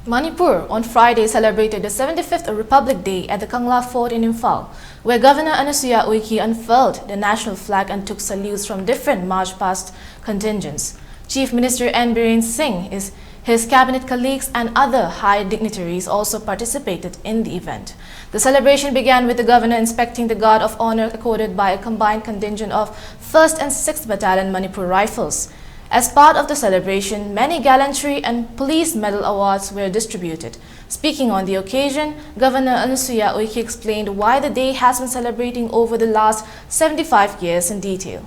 Manipur on Friday celebrated the 75th Republic Day at the Kangla Fort in Imphal, where Governor Anusuya Uike unfurled the national flag and took salutes from different march-past contingents. Chief Minister N. Biren Singh, his cabinet colleagues and other high dignitaries also participated in the event. The celebration began with the governor inspecting the guard of honor accorded by a combined contingent of 1st and 6th Battalion Manipur Rifles. As part of the celebration, many gallantry and police medal awards were distributed. Speaking on the occasion, Governor Anusuya Uike explained why the day has been celebrating over the last 75 years in detail.